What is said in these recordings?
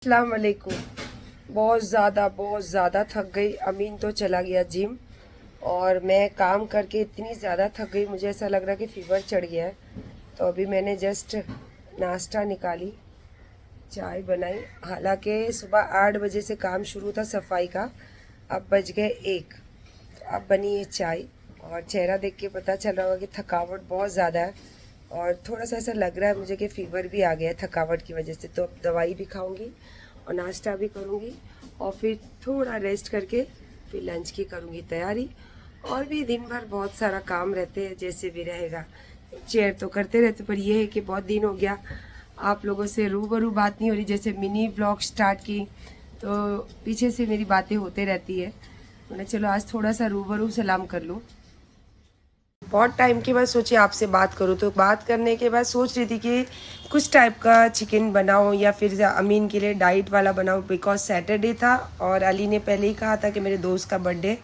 अस्सलाम वालेकुम। बहुत ज़्यादा थक गई। अमीन तो चला गया जिम और मैं काम करके इतनी ज़्यादा थक गई, मुझे ऐसा लग रहा कि फ़ीवर चढ़ गया है। तो अभी मैंने जस्ट नाश्ता निकाली, चाय बनाई। हालांकि सुबह 8 बजे से काम शुरू था सफाई का, अब बज गए 1। तो अब बनी ये चाय और चेहरा देख के पता चल रहा होगा कि थकावट बहुत ज़्यादा है और थोड़ा सा ऐसा लग रहा है मुझे कि फ़ीवर भी आ गया है थकावट की वजह से। तो अब दवाई भी खाऊंगी और नाश्ता भी करूंगी और फिर थोड़ा रेस्ट करके फिर लंच की करूंगी तैयारी। और भी दिन भर बहुत सारा काम रहते हैं, जैसे भी रहेगा। शेयर तो करते रहते, पर यह है कि बहुत दिन हो गया आप लोगों से रूबरू बात नहीं हो रही। जैसे मिनी ब्लॉग स्टार्ट की तो पीछे से मेरी बातें होते रहती है। मैंने चलो आज थोड़ा सा रूबरू सलाम कर लूँ। बहुत टाइम के बाद सोची आपसे बात करूं, तो बात करने के बाद सोच रही थी कि कुछ टाइप का चिकन बनाऊं या फिर अमीन के लिए डाइट वाला बनाऊं, बिकॉज सैटरडे था और अली ने पहले ही कहा था कि मेरे दोस्त का बर्थडे,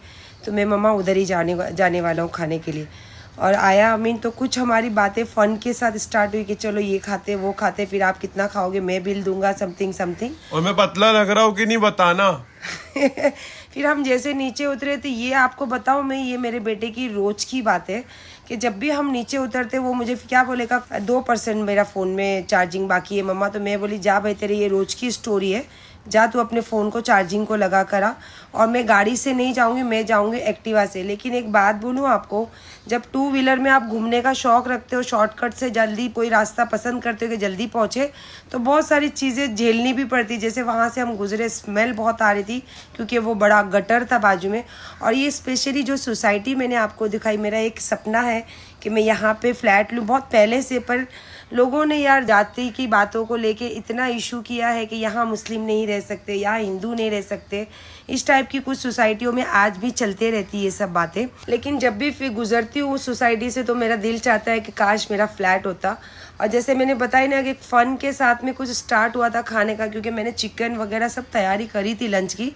तो मैं मम्मा उधर ही जाने वाला हूं खाने के लिए। और आया अमीन तो कुछ हमारी बातें फ़न के साथ स्टार्ट हुई कि चलो ये खाते वो खाते, फिर आप कितना खाओगे, मैं बिल दूंगा, समथिंग। और मैं पतला लग रहा हूँ कि नहीं बताना। फिर हम जैसे नीचे उतरे तो ये आपको बताऊं मैं, ये मेरे बेटे की रोज की बात है कि जब भी हम नीचे उतरते वो मुझे क्या बोलेगा, 2% मेरा फ़ोन में चार्जिंग बाकी है मम्मा। तो मैं बोली जा भाई, तेरे ये रोज की स्टोरी है, जा तू अपने फ़ोन को चार्जिंग को लगा करा। और मैं गाड़ी से नहीं जाऊंगी, मैं जाऊंगी एक्टिवा से। लेकिन एक बात बोलूं आपको, जब 2 व्हीलर में आप घूमने का शौक़ रखते हो, शॉर्टकट से जल्दी कोई रास्ता पसंद करते हो कि जल्दी पहुँचे, तो बहुत सारी चीज़ें झेलनी भी पड़ती। जैसे वहाँ से हम गुजरे, स्मेल बहुत आ रही थी क्योंकि वो बड़ा गटर था बाजू में। और ये स्पेशली जो सोसाइटी मैंने आपको दिखाई, मेरा एक सपना है कि मैं यहाँ पे फ्लैट लूँ बहुत पहले से, पर लोगों ने यार जाति की बातों को लेके इतना इशू किया है कि यहाँ मुस्लिम नहीं रह सकते, यहाँ हिंदू नहीं रह सकते। इस टाइप की कुछ सोसाइटियों में आज भी चलते रहती है ये सब बातें। लेकिन जब भी फिर गुजरती हूँ उस सोसाइटी से तो मेरा दिल चाहता है कि काश मेरा फ्लैट होता। और जैसे मैंने बताया ना कि फ़न के साथ में कुछ स्टार्ट हुआ था खाने का, क्योंकि मैंने चिकन वगैरह सब तैयारी करी थी लंच की।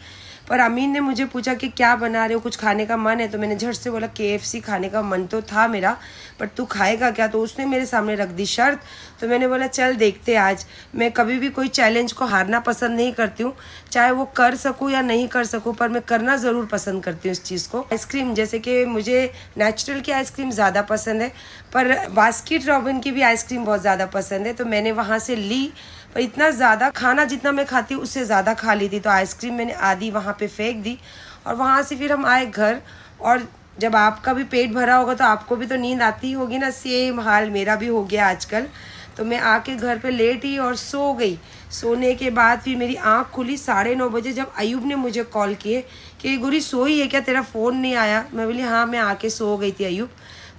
पर अमीन ने मुझे पूछा कि क्या बना रहे हो, कुछ खाने का मन है? तो मैंने झट से बोला KFC खाने का मन तो था मेरा, पर तू खाएगा क्या? तो उसने मेरे सामने रख दी शर्त। तो मैंने बोला चल देखते आज। मैं कभी भी कोई चैलेंज को हारना पसंद नहीं करती हूँ, चाहे वो कर सकूँ या नहीं कर सकूँ, पर मैं करना ज़रूर पसंद करती हूँ इस चीज़ को। आइसक्रीम, जैसे कि मुझे नेचुरल की आइसक्रीम ज़्यादा पसंद है, पर बास्किट रॉबिन की भी आइसक्रीम बहुत ज़्यादा पसंद है। तो मैंने वहाँ से ली, पर इतना ज़्यादा खाना जितना मैं खाती हूँ उससे ज़्यादा खा ली थी। तो आइसक्रीम मैंने आधी वहाँ पे फेंक दी और वहाँ से फिर हम आए घर। और जब आपका भी पेट भरा होगा तो आपको भी तो नींद आती होगी ना, सेम हाल मेरा भी हो गया आजकल। तो मैं आके घर पे लेटी और सो गई। सोने के बाद फिर मेरी आँख खुली 9:30 बजे, जब अयूब ने मुझे कॉल किए कि गुरी सोई है क्या, तेरा फ़ोन नहीं आया? मैं बोली हाँ मैं आके सो गई थी अयूब।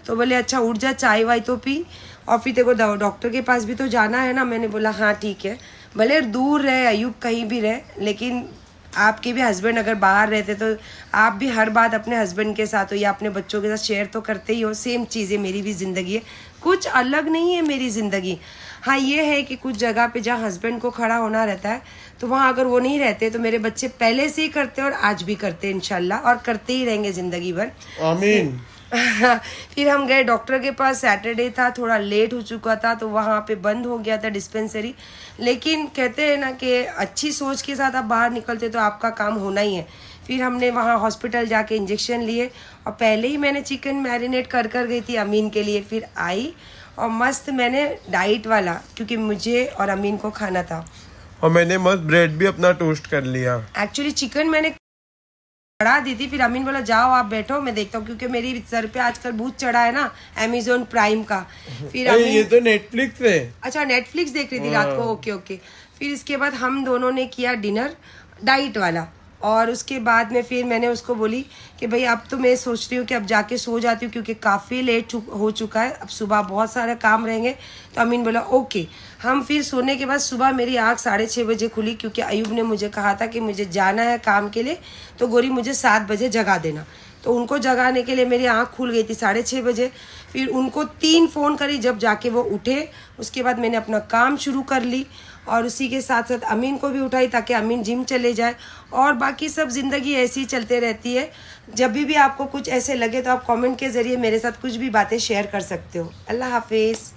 तो बोले अच्छा उठ जा, चाय वाय तो पी और फिर तेरे को डॉक्टर के पास भी तो जाना है ना। मैंने बोला हाँ ठीक है। भले दूर रहे अयूब, कहीं भी रहे, लेकिन आपके भी हस्बैंड अगर बाहर रहते तो आप भी हर बात अपने हस्बैंड के साथ हो या अपने बच्चों के साथ शेयर तो करते ही हो। सेम चीज़ें मेरी भी ज़िंदगी है, कुछ अलग नहीं है मेरी ज़िंदगी। हाँ ये है कि कुछ जगह पे जहाँ हस्बैंड को खड़ा होना रहता है, तो वहाँ अगर वो नहीं रहते तो मेरे बच्चे पहले से ही करते और आज भी करते इंशाल्लाह, और करते ही रहेंगे ज़िंदगी भर। आमीन। फिर हम गए डॉक्टर के पास। सैटरडे था, थोड़ा लेट हो चुका था, तो वहाँ पे बंद हो गया था डिस्पेंसरी। लेकिन कहते हैं ना कि अच्छी सोच के साथ आप बाहर निकलते तो आपका काम होना ही है। फिर हमने वहाँ हॉस्पिटल जाके इंजेक्शन लिए और पहले ही मैंने चिकन मैरिनेट कर गई थी अमीन के लिए। फिर आई और मस्त मैंने डाइट वाला, क्योंकि मुझे और अमीन को खाना था, और मैंने मस्त ब्रेड भी अपना टोस्ट कर लिया। एक्चुअली चिकन मैंने चढ़ा दी थी। फिर अमीन बोला जाओ आप बैठो मैं देखता हूँ, क्योंकि मेरी सर पे आजकल भूत चढ़ा है ना अमेज़न प्राइम का। फिर ये तो नेटफ्लिक्स है। अच्छा नेटफ्लिक्स देख रही थी रात को, ओके। फिर इसके बाद हम दोनों ने किया डिनर डाइट वाला। और उसके बाद में फिर मैंने उसको बोली कि भाई अब तो मैं सोच रही हूँ कि अब जाके सो जाती हूँ, क्योंकि काफ़ी लेट हो चुका है, अब सुबह बहुत सारे काम रहेंगे। तो अमीन बोला ओके। हम फिर सोने के बाद सुबह मेरी आँख 6:30 बजे खुली, क्योंकि अयूब ने मुझे कहा था कि मुझे जाना है काम के लिए, तो गोरी मुझे 7 बजे जगा देना। तो उनको जगाने के लिए मेरी आँख खुल गई थी 6:30 बजे। फिर उनको 3 फ़ोन करी, जब जाके वो उठे उसके बाद मैंने अपना काम शुरू कर ली और उसी के साथ साथ अमीन को भी उठाई ताकि अमीन जिम चले जाए। और बाकी सब ज़िंदगी ऐसी ही चलते रहती है। जब भी आपको कुछ ऐसे लगे तो आप कमेंट के ज़रिए मेरे साथ कुछ भी बातें शेयर कर सकते हो। अल्लाह हाफिज़।